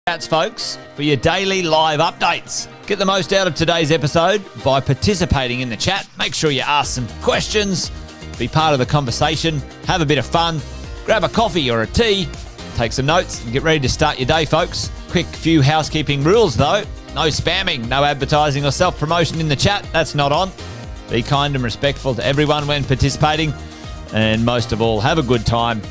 Chats, folks, for your daily live updates. Get the most out of today's episode by participating in the chat. Make sure you ask some questions, be part of the conversation, have a bit of fun, grab a coffee or a tea, take some notes, and get ready to start your day, folks. Quick few housekeeping rules, though. No spamming, no advertising or self-promotion in the chat. That's not on. Be kind and respectful to everyone when participating. And most of all, have a good time.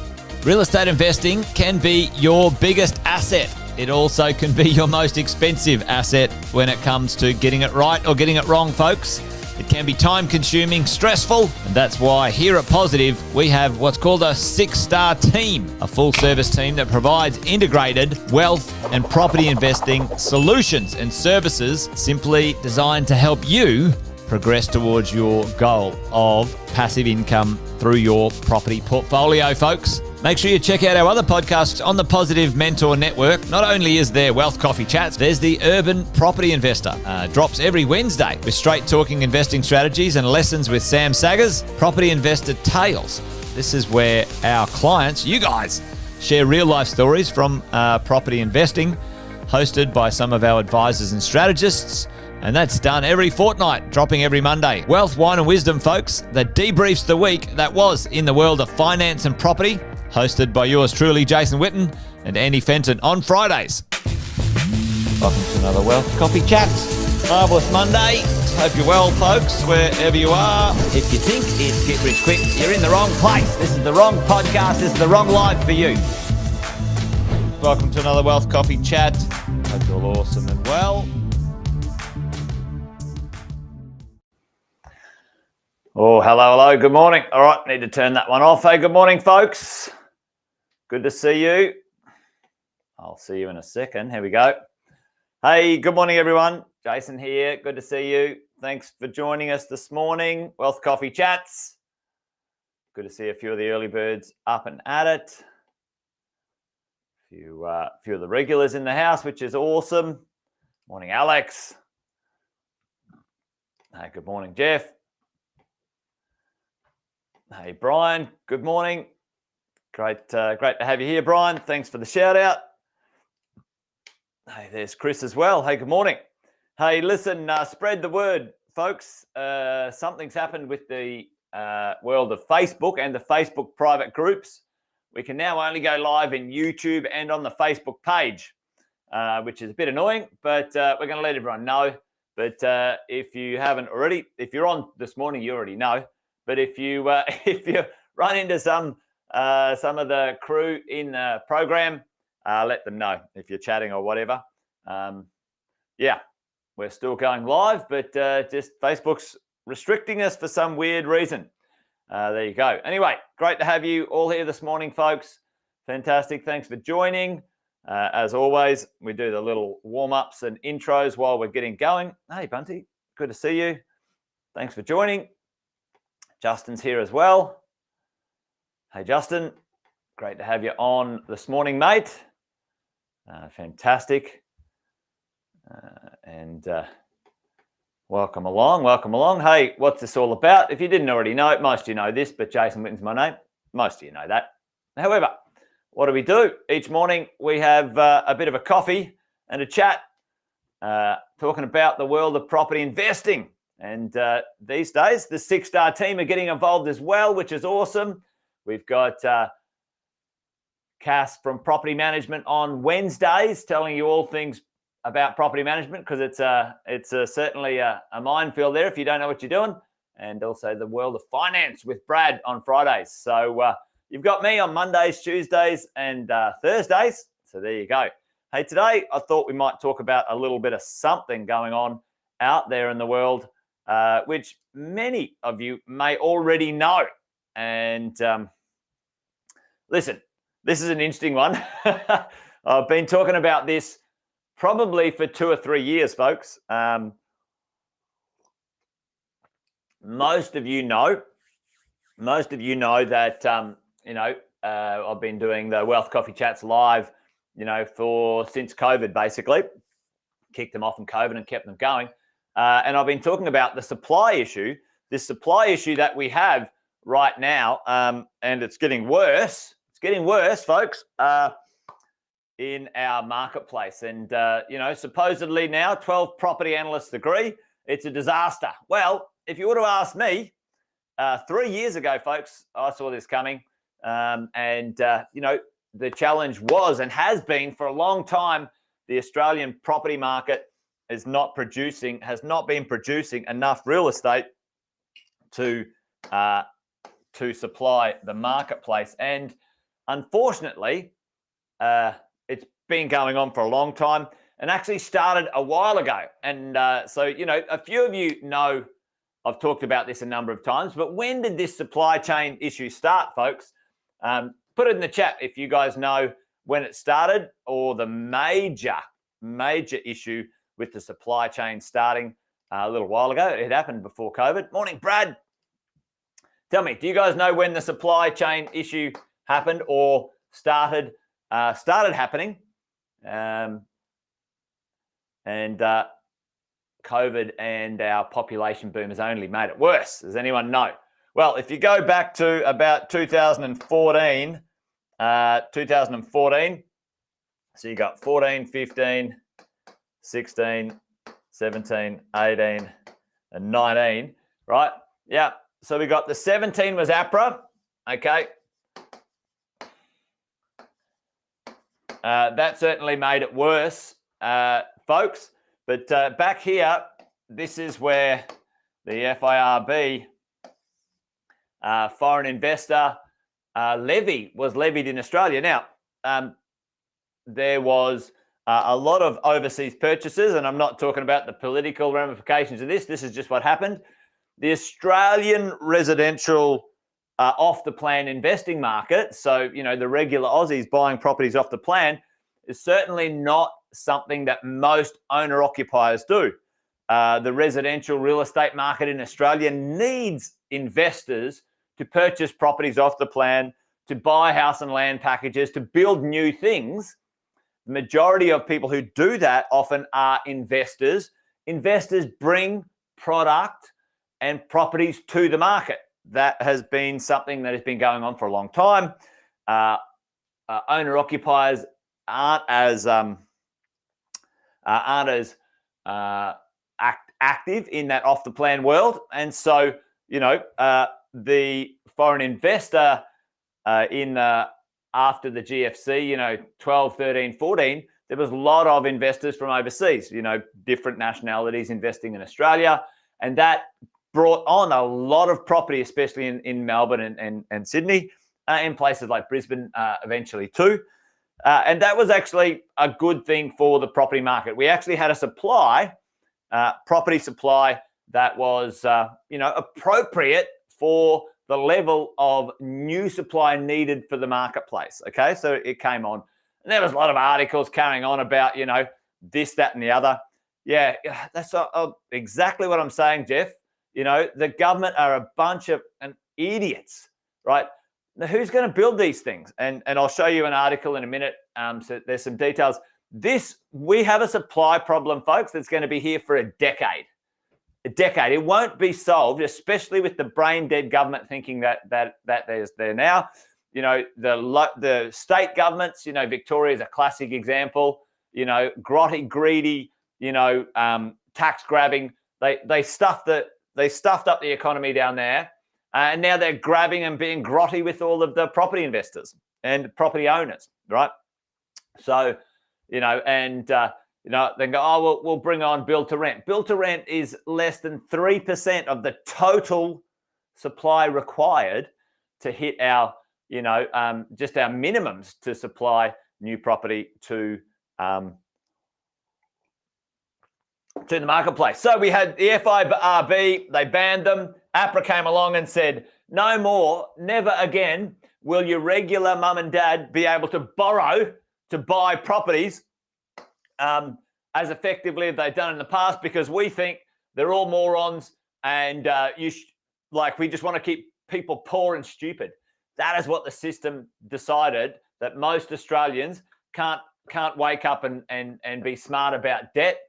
Real estate investing can be your biggest asset. It also can be your most expensive asset when it comes to getting it right or getting it wrong, folks. It can be time-consuming, stressful, and that's why here at Positive, we have what's called a 6-star team, a full-service team that provides integrated wealth and property investing solutions and services simply designed to help you progress towards your goal of passive income through your property portfolio, folks. Make sure you check out our other podcasts on the Positive Mentor Network. Not only is there Wealth Coffee Chats, there's the Urban Property Investor. Drops every Wednesday with straight talking investing strategies and lessons with Sam Saggers. Property Investor Tales. This is where our clients, you guys, share real life stories from property investing, hosted by some of our advisors and strategists. And that's done every fortnight, dropping every Monday. Wealth, Wine and Wisdom, folks, that debriefs the week that was in the world of finance and property, hosted by yours truly, Jason Witten and Andy Fenton on Fridays. Welcome to another Wealth Coffee Chat. Marvellous Monday. Hope you're well, folks, wherever you are. If you think it's Get Rich Quick, you're in the wrong place. This is the wrong podcast. This is the wrong life for you. Welcome to another Wealth Coffee Chat. Hope you're all awesome and well. Oh, hello. Good morning. All right, need to turn that one off. Hey, good morning, folks. Good to see you. I'll see you in a second. Here we go. Hey, good morning, everyone. Jason here. Good to see you. Thanks for joining us this morning. Wealth Coffee Chats. Good to see a few of the early birds up and at it. A few of the regulars in the house, which is awesome. Morning, Alex. Hey, good morning, Jeff. Hey, Brian, good morning. Great to have you here, Brian. Thanks for the shout out. Hey, there's Chris as well. Hey, good morning. Hey, listen, spread the word, folks. Something's happened with the world of Facebook and the Facebook private groups. We can now only go live in YouTube and on the Facebook page, which is a bit annoying, but we're going to let everyone know. But if you haven't already, if you're on this morning, you already know. But if you run into some of the crew in the program, let them know if you're chatting or whatever. Yeah, we're still going live, but just Facebook's restricting us for some weird reason. There you go. Anyway, great to have you all here this morning, folks. Fantastic. Thanks for joining. As always, we do the little warm-ups and intros while we're getting going. Hey, Bunty, good to see you. Thanks for joining. Justin's here as well. Hey, Justin. Great to have you on this morning, mate. Fantastic. And welcome along. Hey, what's this all about? If you didn't already know it, most of you know this, but Jason Witten's my name. Most of you know that. However, what do we do? Each morning we have a bit of a coffee and a chat talking about the world of property investing. And these days, the 6-star team are getting involved as well, which is awesome. We've got Cass from Property Management on Wednesdays, telling you all things about property management, because it's certainly a minefield there if you don't know what you're doing. And also the world of finance with Brad on Fridays. So you've got me on Mondays, Tuesdays, and Thursdays. So there you go. Hey, today I thought we might talk about a little bit of something going on out there in the world, which many of you may already know. And listen, this is an interesting one. I've been talking about this probably for 2 or 3 years, folks. Most of you know that, I've been doing the Wealth Coffee Chats live, since COVID, basically. Kicked them off in COVID and kept them going. And I've been talking about the supply issue, this supply issue that we have right now, and it's getting worse. It's getting worse, folks. in our marketplace. And, supposedly now 12 property analysts agree it's a disaster. Well, if you would have asked me 3 years ago, folks, I saw this coming. The challenge was and has been for a long time, the Australian property market has not been producing enough real estate to supply the marketplace. And unfortunately, it's been going on for a long time and actually started a while ago. And a few of you know I've talked about this a number of times, but when did this supply chain issue start, folks? Put it in the chat if you guys know when it started or the major issue with the supply chain starting a little while ago. It happened before COVID. Morning, Brad. Tell me, do you guys know when the supply chain issue happened or started happening? COVID and our population boom has only made it worse. Does anyone know? Well, if you go back to about 2014, so you got 14, 15, 16, 17, 18, and 19, right? Yeah. So we got the 17 was APRA, okay? That certainly made it worse, folks. But back here, this is where the FIRB foreign investor levy was levied in Australia. Now, there was a lot of overseas purchases, and I'm not talking about the political ramifications of this. This is just what happened. The Australian residential off-the-plan investing market, so, the regular Aussies buying properties off the plan, is certainly not something that most owner-occupiers do. The residential real estate market in Australia needs investors to purchase properties off the plan, to buy house and land packages, to build new things. The majority of people who do that often are investors. Investors bring product and properties to the market. That has been something that has been going on for a long time. Owner-occupiers aren't as active in that off-the-plan world. And so, the foreign investor after the GFC, 12, 13, 14, there was a lot of investors from overseas, different nationalities investing in Australia. And that brought on a lot of property, especially in Melbourne and Sydney, in places like Brisbane eventually too. And that was actually a good thing for the property market. We actually had a property supply that was, appropriate for the level of new supply needed for the marketplace. Okay, so it came on. And there was a lot of articles carrying on about, this, that, and the other. Yeah, that's exactly what I'm saying, Jeff. The government are a bunch of idiots, right? Now, who's going to build these things? And I'll show you an article in a minute. So there's some details. We have a supply problem, folks, that's going to be here for a decade. It won't be solved, especially with the brain dead government thinking that there's there now. The state governments, Victoria is a classic example, grotty, greedy, tax grabbing. They stuffed up the economy down there. And now they're grabbing and being grotty with all of the property investors and property owners, right? So, then go, we'll bring on build to rent. Build to rent is less than 3% of the total supply required to hit our, just our minimums to supply new property to the marketplace. So we had the FIRB, they banned them. APRA came along and said, no more, never again will your regular mum and dad be able to borrow to buy properties as effectively as they've done in the past, because we think they're all morons and we just want to keep people poor and stupid. That is what the system decided, that most Australians can't wake up and be smart about debt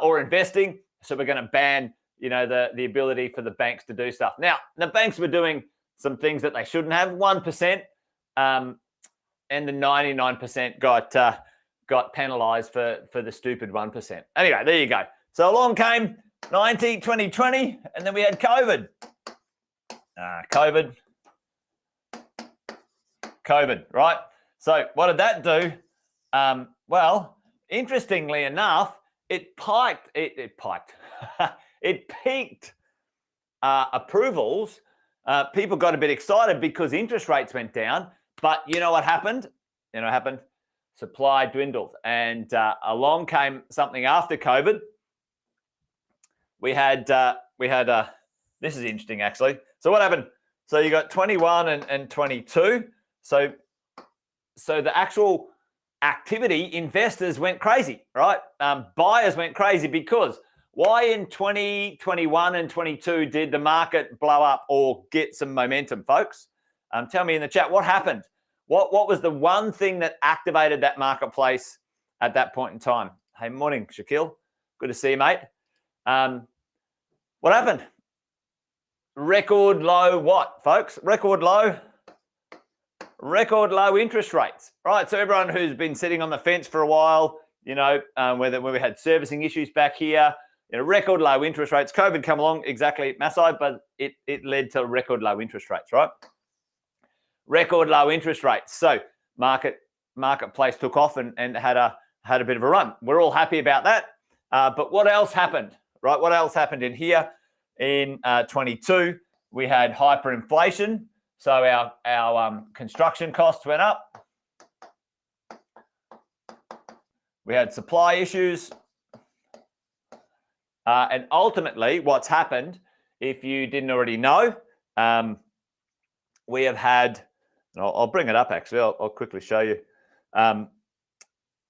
or investing. So we're going to ban, the ability for the banks to do stuff. Now, the banks were doing some things that they shouldn't have. 1%, and the 99% got penalised for the stupid 1%. Anyway, there you go. So along came 2020, and then we had COVID. COVID, right? So what did that do? Well, interestingly enough, it peaked approvals. People got a bit excited because interest rates went down. But you know what happened? Supply dwindled, and along came something after COVID. We had this is interesting actually. So what happened? So you got 21 and 22. So the actual activity, investors went crazy, right? Buyers went crazy because why in 2021 and 22 did the market blow up or get some momentum, folks? Tell me in the chat what happened. What was the one thing that activated that marketplace at that point in time? Hey, morning, Shaquille. Good to see you, mate. What happened? Record low what, folks? Record low interest rates. Right, so everyone who's been sitting on the fence for a while, where we had servicing issues back here, record low interest rates. COVID come along exactly at Massai, but it led to record low interest rates, right? Record low interest rates. So marketplace took off and had a bit of a run. We're all happy about that. But what else happened? Right? What else happened in here? In 22, we had hyperinflation. So our construction costs went up. We had supply issues. And ultimately, what's happened, if you didn't already know, we have had, and I'll bring it up actually, I'll quickly show you.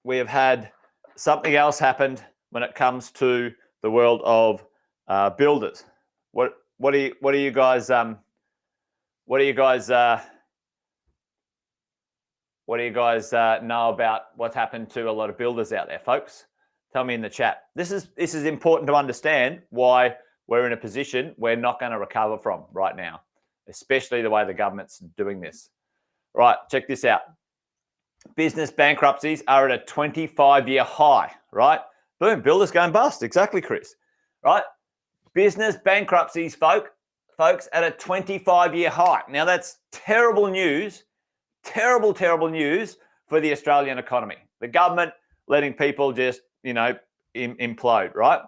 We have had something else happened when it comes to the world of builders. What do you guys know about what's happened to a lot of builders out there, folks? Tell me in the chat. This is important to understand why we're in a position we're not going to recover from right now, especially the way the government's doing this. Right, check this out. Business bankruptcies are at a 25-year high, right? Boom, builders going bust. Exactly, Chris. Right? Business bankruptcies, folks, at a 25-year high. Now, that's terrible news, terrible news for the Australian economy. The government letting people just, implode, right?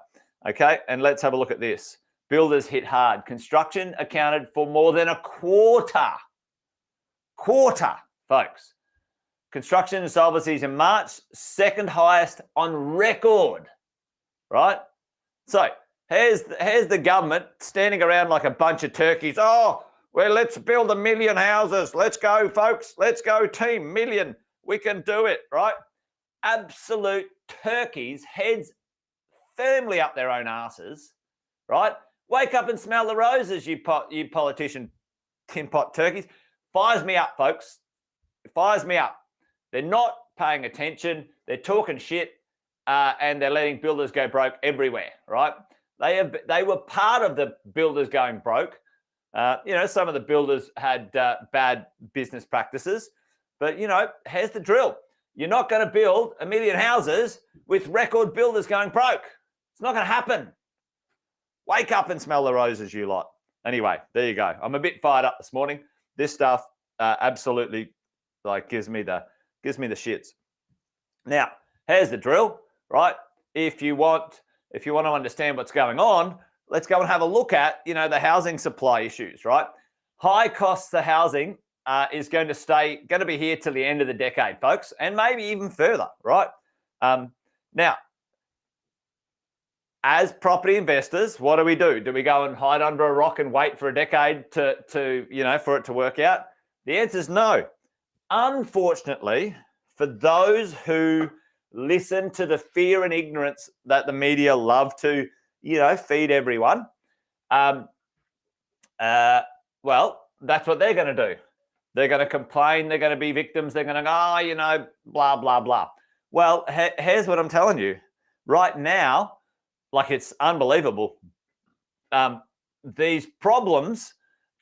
Okay, and let's have a look at this. Builders hit hard. Construction accounted for more than a quarter, folks. Construction insolvencies in March, second highest on record, right? So here's the government standing around like a bunch of turkeys. Oh, well, let's build 1 million houses. Let's go, folks. Let's go, team. Million. We can do it, right? Absolute turkeys, heads firmly up their own asses, right? Wake up and smell the roses, you politician tin pot turkeys. Fires me up, folks. It fires me up. They're not paying attention. They're talking shit, and they're letting builders go broke everywhere, right? They were part of the builders going broke. Some of the builders had bad business practices, but here's the drill. You're not going to build 1 million houses with record builders going broke. It's not going to happen. Wake up and smell the roses, you lot. Anyway, there you go. I'm a bit fired up this morning. This stuff absolutely gives me the shits. Now, here's the drill, right? If you want to understand what's going on, let's go and have a look at the housing supply issues, right? High costs of housing is going to be here till the end of the decade, folks, and maybe even further, right? Now, as property investors, what do? Do we go and hide under a rock and wait for a decade for it to work out? The answer is no. Unfortunately, for those who listen to the fear and ignorance that the media love to, feed everyone, well, that's what they're going to do. They're going to complain. They're going to be victims. They're going to go, blah, blah, blah. Well, here's what I'm telling you. Right now, it's unbelievable. These problems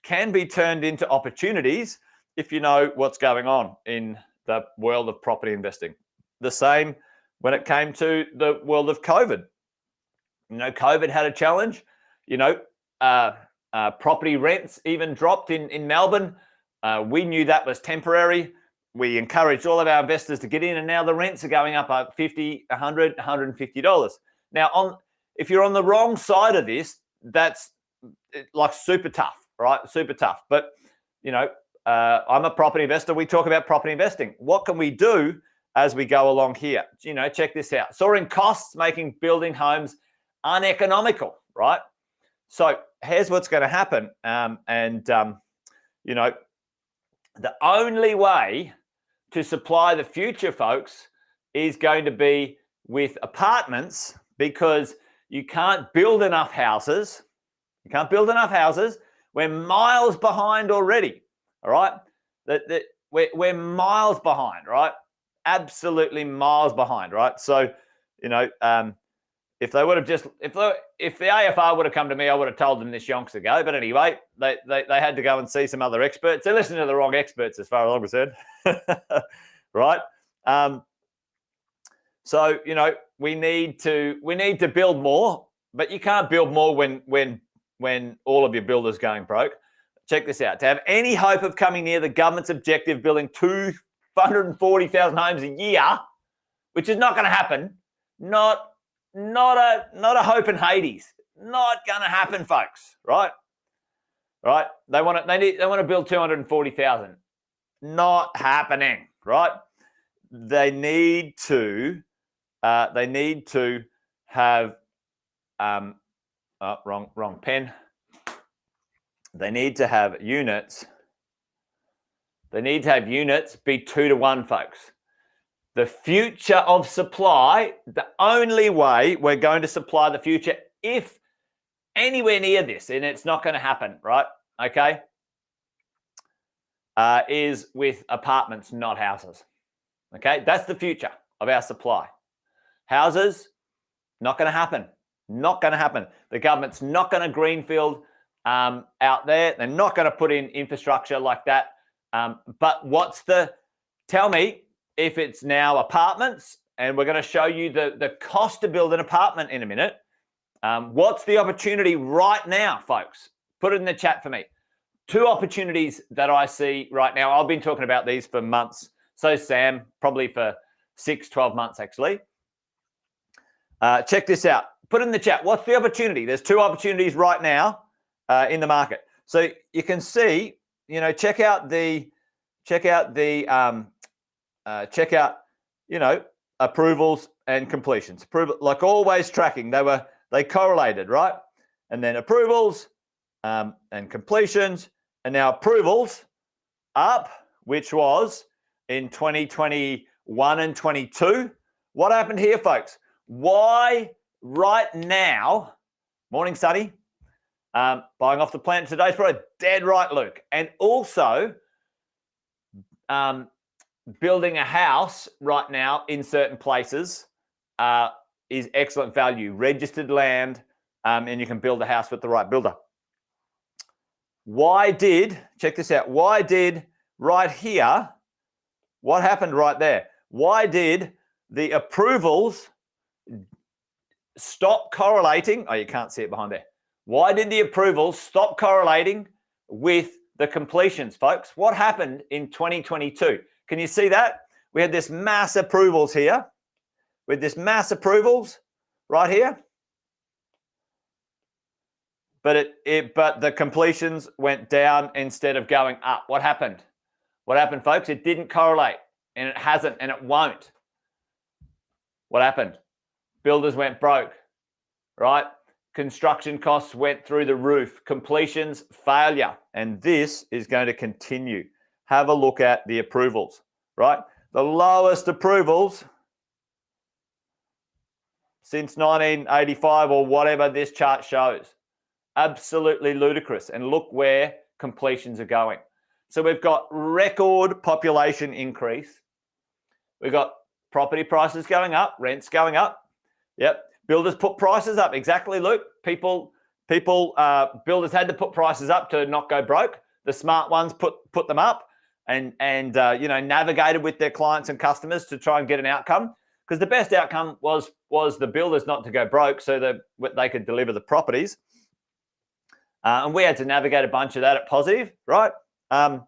can be turned into opportunities if you know what's going on in the world of property investing. the same when it came to the world of COVID. COVID had a challenge. Property rents even dropped in Melbourne. We knew that was temporary. We encouraged all of our investors to get in, and now the rents are going up $50, $100, $150. Now, if you're on the wrong side of this, that's like super tough, right? Super tough. But, I'm a property investor. We talk about property investing. What can we do as we go along here? Check this out. Soaring costs making building homes uneconomical, right? So here's what's going to happen. The only way to supply the future, folks, is going to be with apartments, because you can't build enough houses. You can't build enough houses. We're miles behind already, all right? We're miles behind, right? Absolutely miles behind, right? So, if they would have if the AFR would have come to me, I would have told them this yonks ago. But anyway, they had to go and see some other experts. They listened to the wrong experts, as far as I'm concerned, right? So we need to build more, but you can't build more when all of your builders going broke. Check this out. To have any hope of coming near the government's objective, building 240,000 homes a year, which is not going to happen. Not a hope in Hades. Not going to happen, folks. Right? Right? They want to build 240,000. Not happening. Right? They need to have wrong pen. They need to have units. They need to have units be 2-to-1, folks. The future of supply, the only way we're going to supply the future, if anywhere near this, and it's not going to happen, right? Okay, is with apartments, not houses. Okay, that's the future of our supply. Houses, not going to happen. Not going to happen. The government's not going to greenfield out there. They're not going to put in infrastructure like that. But tell me if it's now apartments, and we're going to show you the cost to build an apartment in a minute. What's the opportunity right now, folks? Put it in the chat for me. 2 opportunities that I see right now. I've been talking about these for months. So Sam, probably for 6-12 months, actually. Check this out. Put it in the chat. What's the opportunity? There's 2 opportunities right now in the market. So you can see, check out, approvals and completions. Like always tracking. They correlated, right? And then approvals and completions, and now approvals up, which was in 2021 and 22. What happened here, folks? Why right now, morning Sunny, buying off the planet today's probably dead right, Luke. And also building a house right now in certain places is excellent value. Registered land, and you can build a house with the right builder. Check this out, why did right here, what happened right there? Why did the approvals stop correlating? Oh, you can't see it behind there. Why did the approvals stop correlating with the completions, folks? What happened in 2022? Can you see that? We had this mass approvals here, with this mass approvals right here. But but the completions went down instead of going up. What happened? What happened, folks? It didn't correlate, and it hasn't, and it won't. What happened? Builders went broke, right? Construction costs went through the roof. Completions, failure. And this is going to continue. Have a look at the approvals, right? The lowest approvals since 1985 or whatever this chart shows. Absolutely ludicrous. And look where completions are going. So we've got record population increase. We've got property prices going up, rents going up. Yep. Builders put prices up. Exactly, Luke. Builders had to put prices up to not go broke. The smart ones put them up. and navigated with their clients and customers to try and get an outcome. Because the best outcome was the builders not to go broke, so that they could deliver the properties. And we had to navigate a bunch of that at positive, right? So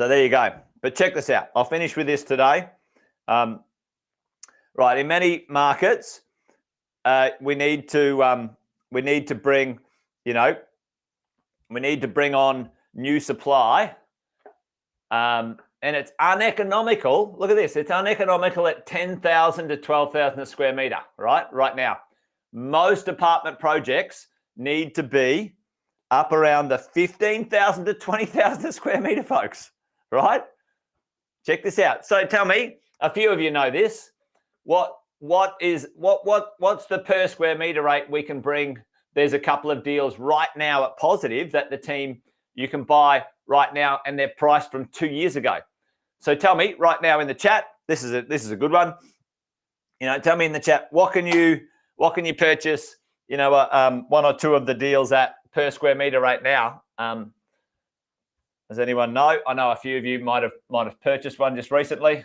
there you go. But check this out. I'll finish with this today. Right, in many markets, we need to bring on new supply, and it's uneconomical. Look at this. It's uneconomical at 10,000 to 12,000 a square meter, right now. Most apartment projects need to be up around the 15,000 to 20,000 a square meter, folks, right? Check this out. So tell me, a few of you know this. What's the per square meter rate we can bring? There's a couple of deals right now at positive that you can buy right now, and they're priced from 2 years ago. So tell me right now in the chat. This is a good one. Tell me in the chat, what can you purchase? One or two of the deals at per square meter right now. Does anyone know? I know a few of you might have purchased one just recently.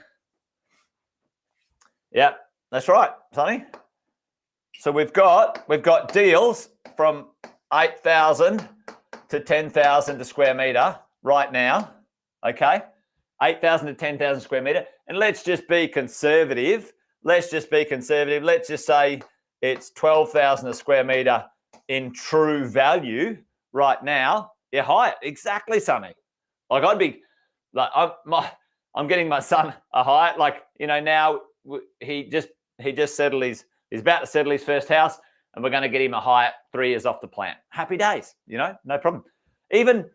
Yeah, that's right, Sonny. So we've got deals from 8,000 to 10,000 a square meter right now. Okay, 8,000 to 10,000 square meter, and let's just be conservative. Let's just say it's 12,000 a square meter in true value right now. Yeah, Hyatt, exactly, Sonny. Like I'm getting my son a Hyatt. Now he just settled he's about to settle his first house, and we're going to get him a Hyatt 3 years off the plan. Happy days, no problem. Even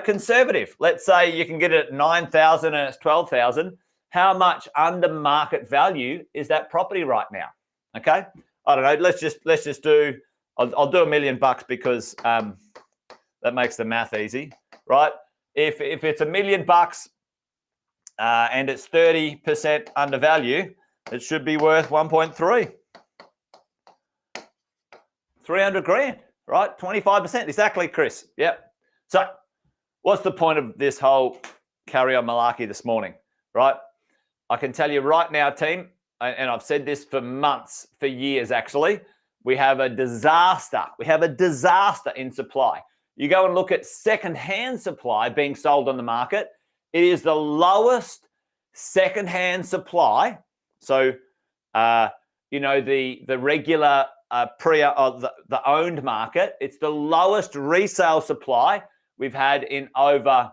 conservative. Let's say you can get it at 9,000 and it's 12,000. How much under market value is that property right now? Okay, I don't know. Let's just do. I'll do $1 million because that makes the math easy, right? If it's $1 million and it's 30% under value, it should be worth 1.3. 300 grand, right? 25%, exactly, Chris. Yep. So what's the point of this whole carry on malarkey this morning, right? I can tell you right now, team, and I've said this for months, for years actually, we have a disaster. We have a disaster in supply. You go and look at second-hand supply being sold on the market. It is the lowest second-hand supply. So, the regular the owned market, it's the lowest resale supply we've had in over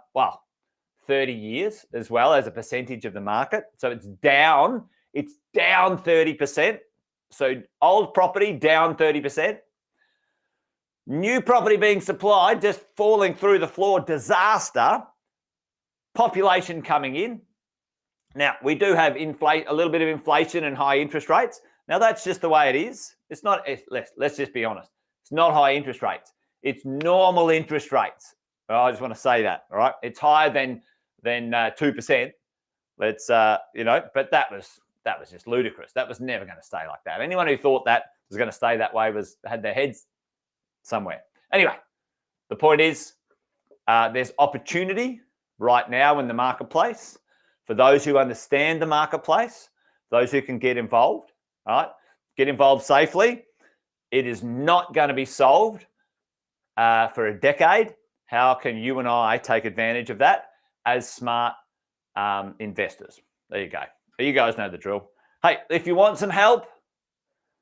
30 years as well as a percentage of the market. So it's down 30%. So old property down 30%. New property being supplied, just falling through the floor, disaster. Population coming in. Now, we do have a little bit of inflation and high interest rates. Now, that's just the way it is. It's not, let's just be honest. It's not high interest rates. It's normal interest rates. I just want to say that, all right? It's higher than 2%. Let's, but that was just ludicrous. That was never going to stay like that. Anyone who thought that was going to stay that way had their heads somewhere. Anyway, the point is there's opportunity right now in the marketplace for those who understand the marketplace, those who can get involved, all right? Get involved safely. It is not going to be solved for a decade. How can you and I take advantage of that as smart investors? There you go. You guys know the drill. Hey, if you want some help,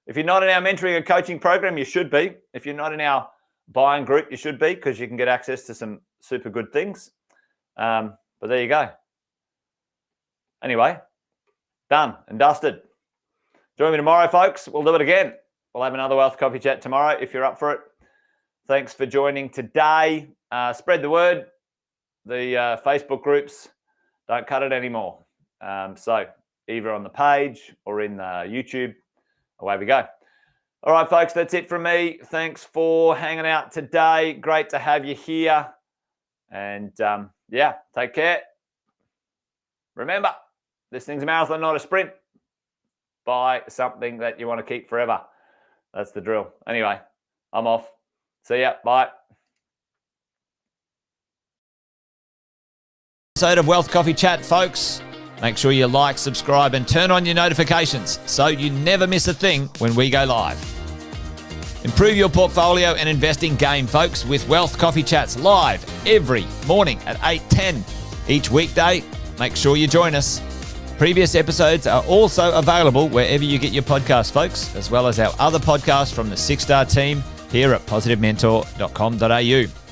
if you're not in our mentoring and coaching program, you should be. If you're not in our buying group, you should be, because you can get access to some super good things. But there you go. Anyway, done and dusted. Join me tomorrow, folks. We'll do it again. We'll have another Wealth Coffee Chat tomorrow if you're up for it. Thanks for joining today. Spread the word. The Facebook groups, don't cut it anymore. So either on the page or in YouTube, away we go. All right, folks, that's it from me. Thanks for hanging out today. Great to have you here. And take care. Remember, this thing's a marathon, not a sprint. Buy something that you want to keep forever. That's the drill. Anyway, I'm off. See ya. Bye. episode of Wealth Coffee Chat, folks. Make sure you like, subscribe, and turn on your notifications so you never miss a thing when we go live. Improve your portfolio and investing game, folks, with Wealth Coffee Chats live every morning at 8:10 each weekday. Make sure you join us. Previous episodes are also available wherever you get your podcasts, folks, as well as our other podcasts from the 6-Star team here at positivementor.com.au.